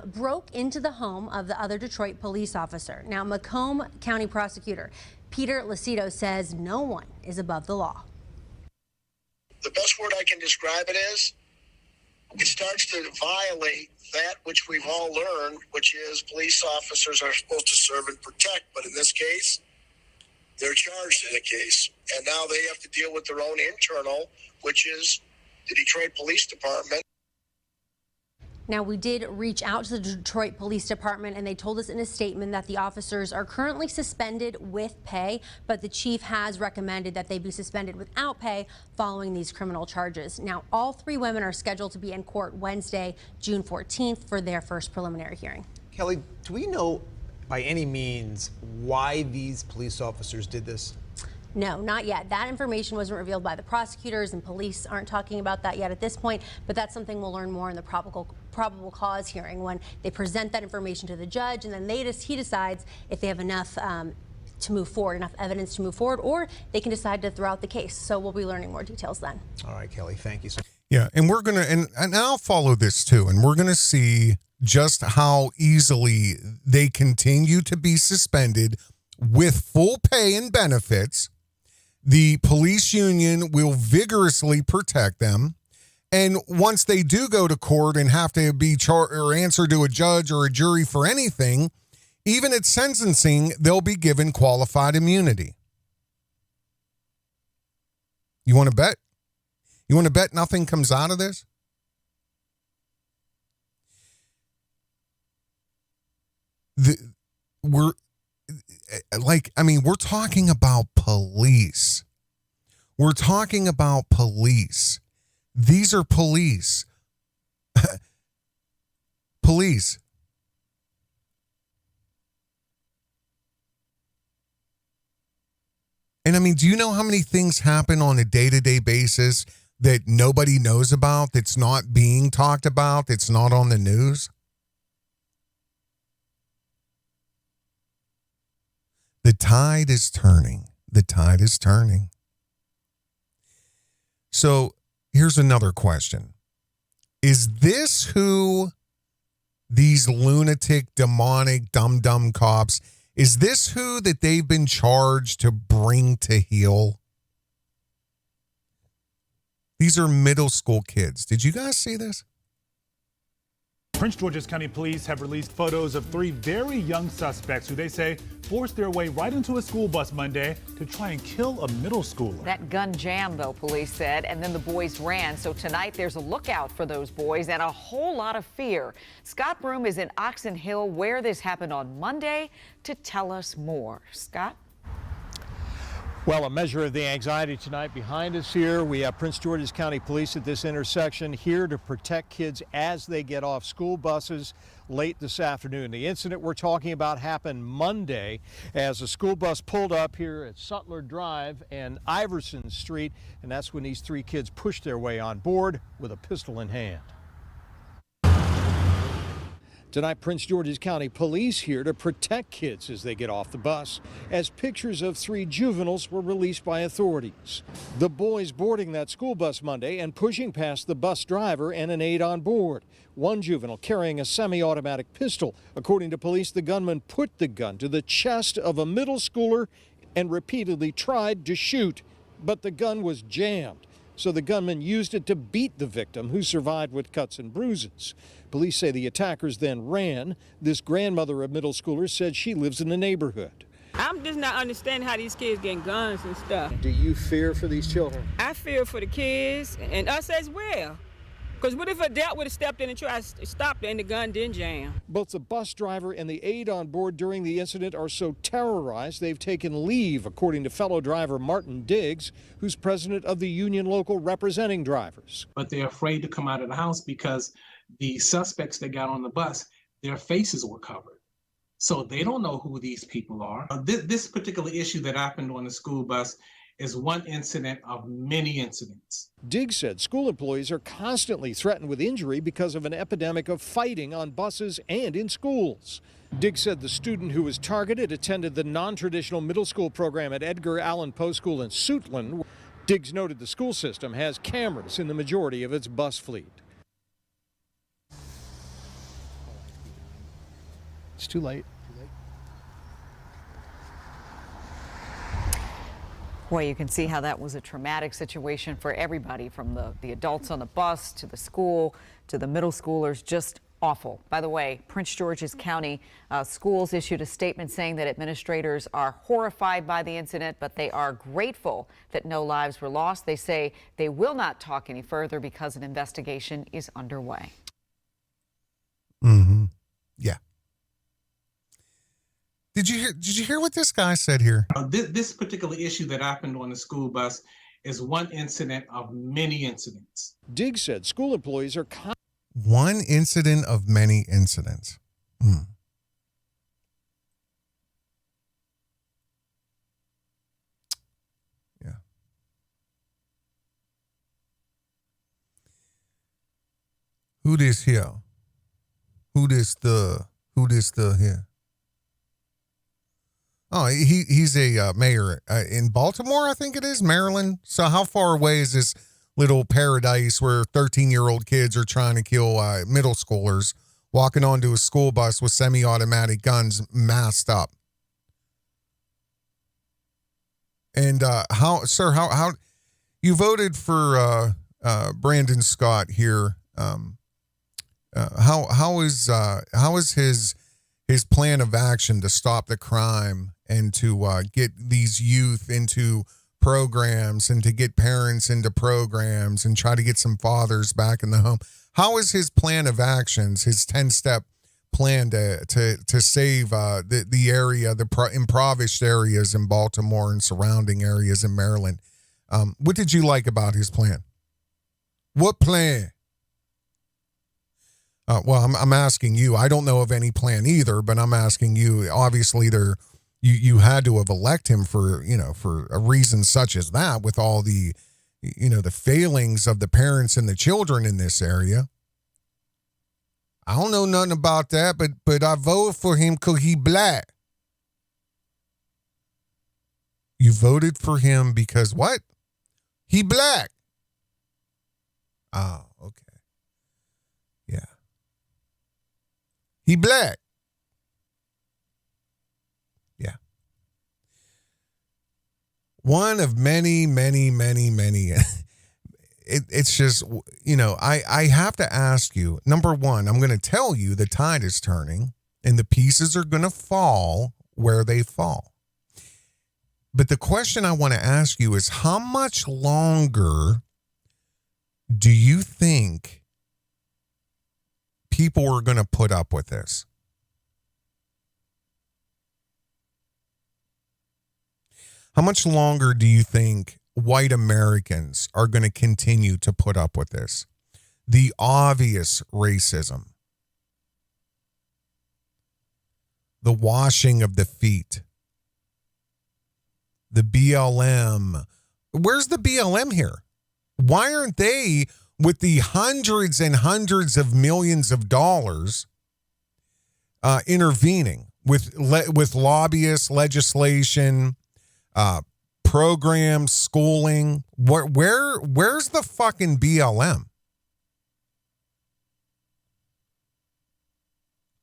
broke into the home of the other Detroit police officer. Now, Macomb County prosecutor Peter Lucido says no one is above the law. The best word I can describe it is, it starts to violate that which we've all learned, which is police officers are supposed to serve and protect, but in this case, they're charged in a case, and now they have to deal with their own internal, which is the Detroit Police Department. Now, we did reach out to the Detroit Police Department, and they told us in a statement that the officers are currently suspended with pay, but the chief has recommended that they be suspended without pay following these criminal charges. Now, all 3 women are scheduled to be in court Wednesday, June 14th, for their first preliminary hearing. Kelly, do we know by any means why these police officers did this? No, not yet. That information wasn't revealed by the prosecutors, and police aren't talking about that yet at this point, but that's something we'll learn more in the probable cause hearing when they present that information to the judge, and then he decides if they have enough to move forward, enough evidence to move forward, or they can decide to throw out the case. So we'll be learning more details then. All right, Kelly, thank you so much. Yeah, and we're going to, and I'll follow this too, and we're going to see just how easily they continue to be suspended with full pay and benefits. The police union will vigorously protect them. And once they do go to court and have to be charged or answer to a judge or a jury for anything, even at sentencing, they'll be given qualified immunity. You want to bet? You want to bet nothing comes out of this? We're talking about police. We're talking about police. These are police. Police. And I mean, do you know how many things happen on a day-to-day basis that nobody knows about, that's not being talked about, that's not on the news? The tide is turning. The tide is turning. So here's another question. Is this who these lunatic, demonic, dumb cops, is this who that they've been charged to bring to heel? These are middle school kids. Did you guys see this? Prince George's County Police have released photos of 3 very young suspects who they say forced their way right into a school bus Monday to try and kill a middle schooler. That gun jammed, though, police said, and then the boys ran. So tonight there's a lookout for those boys and a whole lot of fear. Scott Broom is in Oxon Hill, where this happened on Monday, to tell us more. Scott? Well, a measure of the anxiety tonight behind us here. We have Prince George's County Police at this intersection here to protect kids as they get off school buses late this afternoon. The incident we're talking about happened Monday as a school bus pulled up here at Sutler Drive and Iverson Street, and that's when these three kids pushed their way on board with a pistol in hand. Tonight, Prince George's County Police here to protect kids as they get off the bus, as pictures of three juveniles were released by authorities. The boys boarding that school bus Monday and pushing past the bus driver and an aide on board. One juvenile carrying a semi-automatic pistol. According to police, the gunman put the gun to the chest of a middle schooler and repeatedly tried to shoot, but the gun was jammed. So the gunman used it to beat the victim, who survived with cuts and bruises. Police say the attackers then ran. This grandmother of middle schoolers said she lives in the neighborhood. I'm just not understanding how these kids getting guns and stuff. Do you fear for these children? I fear for the kids and us as well. Because what if a adult would have stepped in and tried to stop it and the gun didn't jam? Both the bus driver and the aide on board during the incident are so terrorized they've taken leave, according to fellow driver Martin Diggs, who's president of the union local representing drivers. But they're afraid to come out of the house because the suspects that got on the bus, their faces were covered. So they don't know who these people are. This particular issue that happened on the school bus is one incident of many incidents. Diggs said school employees are constantly threatened with injury because of an epidemic of fighting on buses and in schools. Diggs said the student who was targeted attended the non-traditional middle school program at Edgar Allan Poe School in Suitland. Diggs noted the school system has cameras in the majority of its bus fleet. It's too late. Well, you can see how that was a traumatic situation for everybody, from the adults on the bus to the school to the middle schoolers. Just awful. By the way, Prince George's County schools issued a statement saying that administrators are horrified by the incident, but they are grateful that no lives were lost. They say they will not talk any further because an investigation is underway. Mm-hmm. Yeah. Did you hear what this guy said here? This particular issue that happened on the school bus is one incident of many incidents. Diggs said school employees are one incident of many incidents. Yeah. Who this here? Who this the here? Oh, he's a mayor in Baltimore, I think it is, Maryland. So how far away is this little paradise where 13-year-old kids are trying to kill middle schoolers walking onto a school bus with semi-automatic guns masked up? And how you voted for Brandon Scott here? How is his plan of action to stop the crime and to get these youth into programs and to get parents into programs and try to get some fathers back in the home? How is his plan of actions, his 10-step plan to save the area, the impoverished areas in Baltimore and surrounding areas in Maryland? What did you like about his plan? What plan? Well, I'm asking you. I don't know of any plan either, but I'm asking you. Obviously, you had to have elected him for a reason such as that, with all the the failings of the parents and the children in this area. I don't know nothing about that, but I voted for him because he black. You voted for him because what? He black. Oh, okay. Yeah. He black. Yeah. One of many, many, many, many. It's just, I have to ask you, number one, I'm going to tell you the tide is turning and the pieces are going to fall where they fall. But the question I want to ask you is, how much longer do you think people are going to put up with this? How much longer do you think white Americans are going to continue to put up with this? The obvious racism, the washing of the feet, the BLM. Where's the BLM here? Why aren't they with the hundreds and hundreds of millions of dollars intervening with lobbyists, legislation, programs, schooling? Where's the fucking BLM?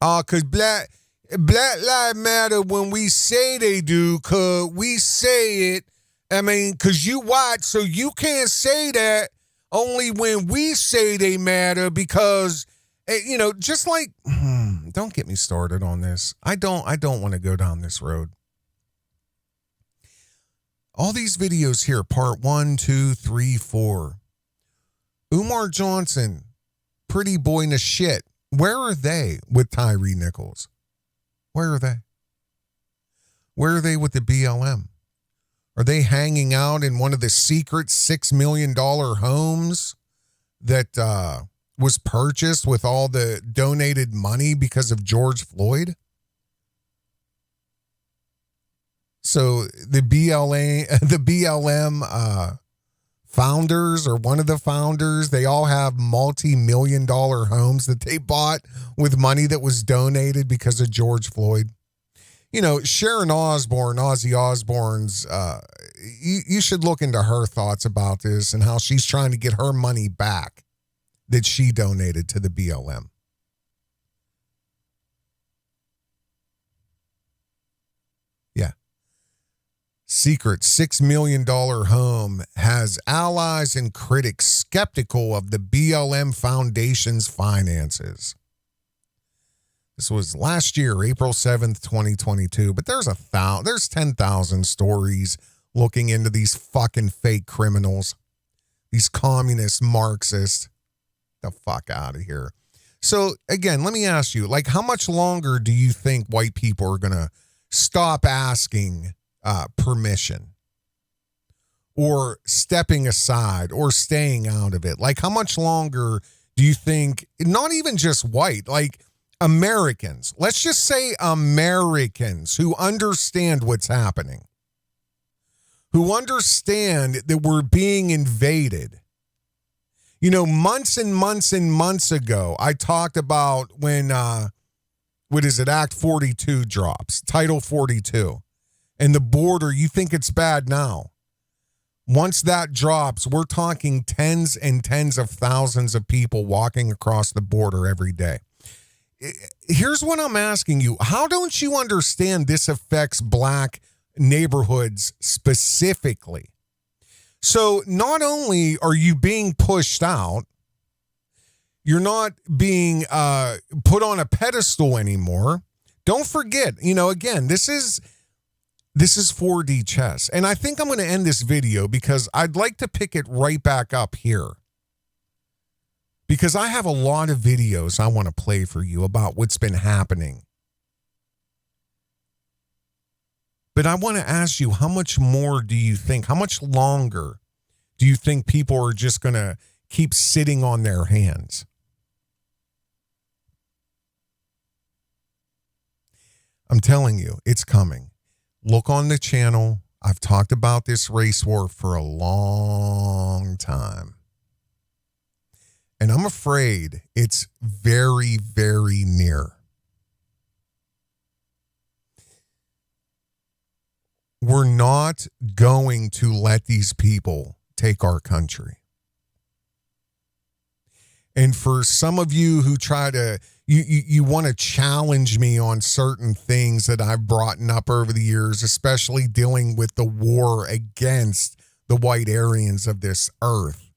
Because Black Lives Matter when we say they do, because we say it. I mean, because you white, so you can't say that only when we say they matter because, you know, just like, don't get me started on this. I don't want to go down this road. All these videos here, part 1, 2, 3, 4. Umar Johnson, pretty boy in the shit. Where are they with Tyre Nichols? Where are they? Where are they with the BLM? Are they hanging out in one of the secret $6 million homes that was purchased with all the donated money because of George Floyd? So the BLM founders, or one of the founders, they all have multi-million-dollar homes that they bought with money that was donated because of George Floyd. You know, Sharon Osbourne, Ozzy Osbourne's, you should look into her thoughts about this and how she's trying to get her money back that she donated to the BLM. Yeah. Secret $6 million home has allies and critics skeptical of the BLM Foundation's finances. This was last year, April 7th, 2022. But there's 10,000 stories looking into these fucking fake criminals, these communist Marxists. The fuck out of here. So again, let me ask you, like, how much longer do you think white people are going to stop asking permission or stepping aside or staying out of it? Like, how much longer do you think, not even just white, like Americans, let's just say Americans who understand what's happening, who understand that we're being invaded. You know, months and months and months ago, I talked about when, Act 42 drops, Title 42, and the border, you think it's bad now. Once that drops, we're talking tens and tens of thousands of people walking across the border every day. Here's what I'm asking you. How don't you understand this affects black neighborhoods specifically? So not only are you being pushed out, you're not being put on a pedestal anymore. Don't forget, you know, again, this is 4D chess. And I think I'm going to end this video because I'd like to pick it right back up here, because I have a lot of videos I want to play for you about what's been happening. But I want to ask you, how much more do you think, how much longer do you think people are just going to keep sitting on their hands? I'm telling you, it's coming. Look on the channel. I've talked about this race war for a long time. And I'm afraid it's very, very near. We're not going to let these people take our country. And for some of you who try to, you want to challenge me on certain things that I've brought up over the years, especially dealing with the war against the white Aryans of this earth.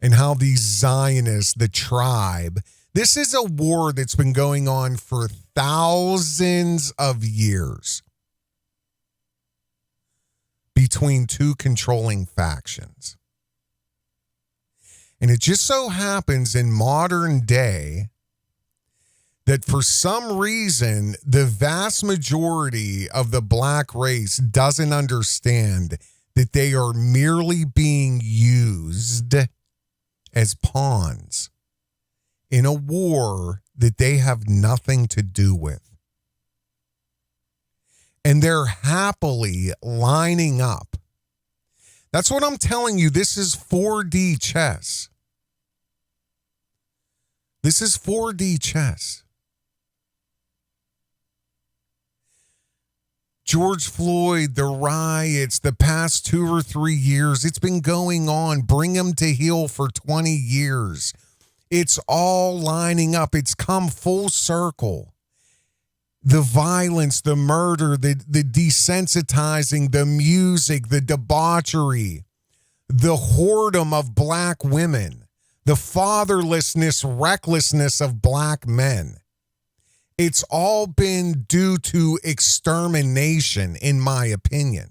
And how these Zionists, the tribe, this is a war that's been going on for thousands of years between two controlling factions. And it just so happens in modern day that for some reason, the vast majority of the black race doesn't understand that they are merely being used as pawns in a war that they have nothing to do with. And they're happily lining up. That's what I'm telling you. This is 4D chess. This is 4D chess. George Floyd, the riots, the past 2 or 3 years, it's been going on. Bring them to heel for 20 years. It's all lining up. It's come full circle. The violence, the murder, the desensitizing, the music, the debauchery, the whoredom of black women, the fatherlessness, recklessness of black men. It's all been due to extermination, in my opinion.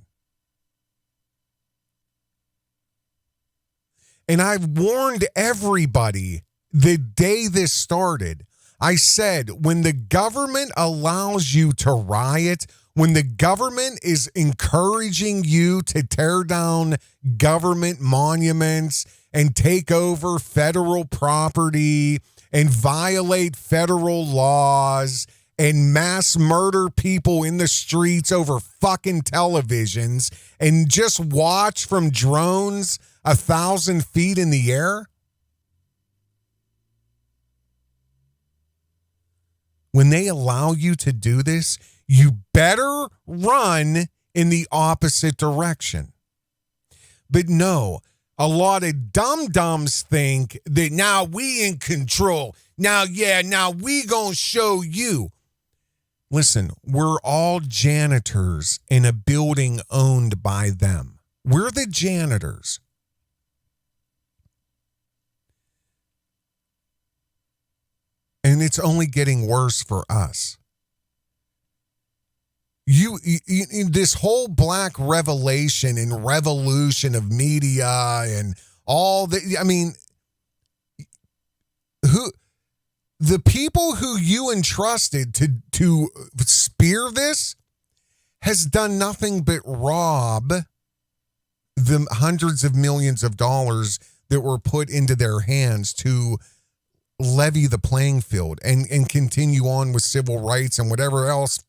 And I've warned everybody the day this started. I said, when the government allows you to riot, when the government is encouraging you to tear down government monuments and take over federal property and violate federal laws and mass murder people in the streets over fucking televisions and just watch from drones 1,000 feet in the air? When they allow you to do this, you better run in the opposite direction. But no, a lot of dum-dums think that now we in control. Now we gonna show you. Listen, we're all janitors in a building owned by them. We're the janitors. And it's only getting worse for us. You this whole black revelation and revolution of media and all the, I mean, the people who you entrusted to spear this has done nothing but rob the hundreds of millions of dollars that were put into their hands to levy the playing field and continue on with civil rights and whatever else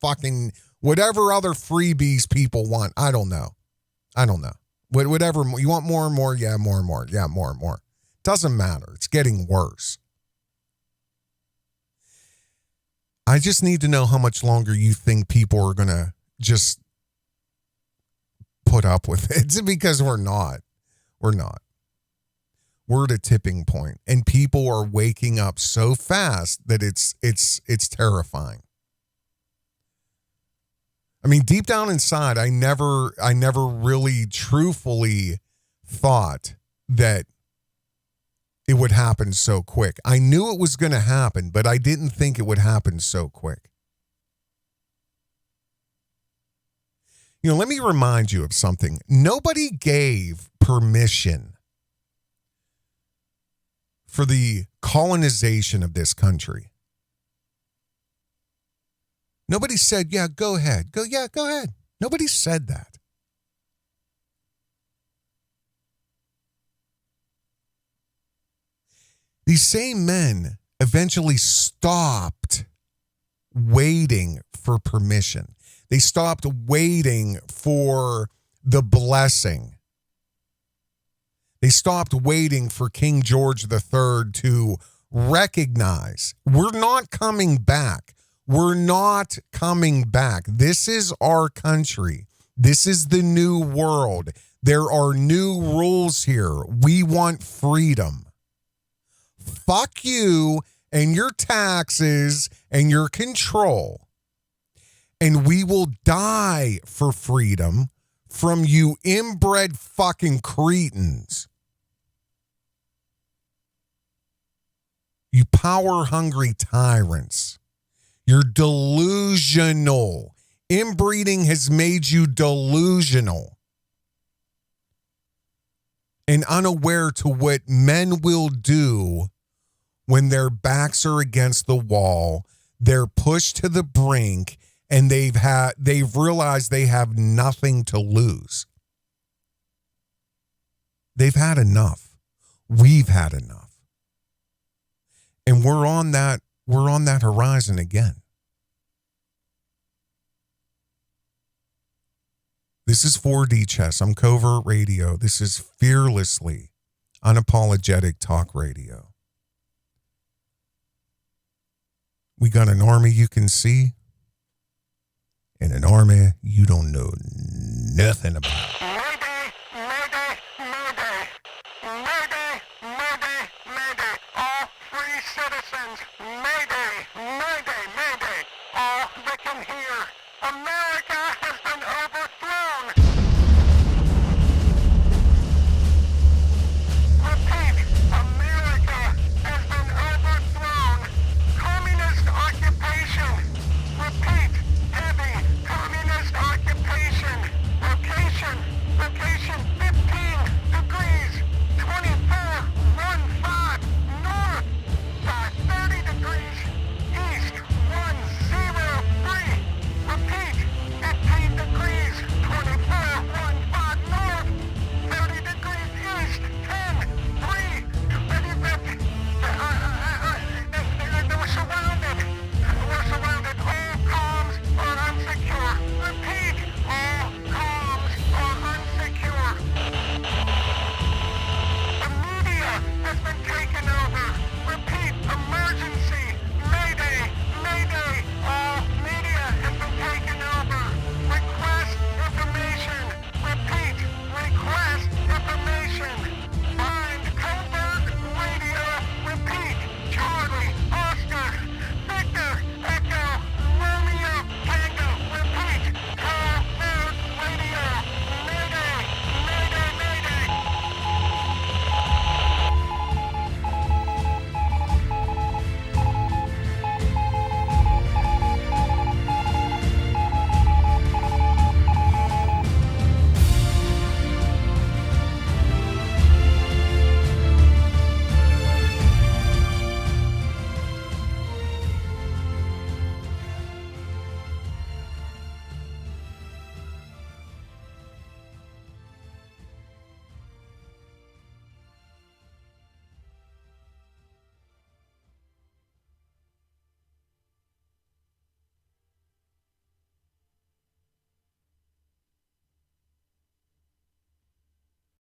whatever other freebies people want. I don't know. Whatever you want, more and more. Yeah, more and more. Yeah, more and more. Doesn't matter. It's getting worse. I just need to know how much longer you think people are going to just put up with it, because we're not. We're at a tipping point, and people are waking up so fast that it's terrifying. I mean, deep down inside, I never really truthfully thought that it would happen so quick. I knew it was going to happen, but I didn't think it would happen so quick. You know, let me remind you of something. Nobody gave permission for the colonization of this country. Nobody said, yeah, go ahead. Go ahead. Nobody said that. These same men eventually stopped waiting for permission. They stopped waiting for the blessing. They stopped waiting for King George III to recognize, we're not coming back. We're not coming back. This is our country. This is the new world. There are new rules here. We want freedom. Fuck you and your taxes and your control. And we will die for freedom from you inbred fucking cretins. You power-hungry tyrants. You're delusional. Inbreeding has made you delusional and unaware to what men will do when their backs are against the wall, They're pushed to the brink, and they've realized they have nothing to lose. They've had enough. We've had enough. And we're on that horizon again. This is 4D Chess. I'm Covert Radio. This is fearlessly unapologetic talk radio. We got an army you can see and an army you don't know nothing about. Mayday, mayday, mayday. Mayday, mayday, mayday. All free citizens. Mayday, mayday, mayday. All that can hear. America has been overthrown. Repeat, America has been overthrown. Communist occupation. Repeat, heavy communist occupation. Location 15.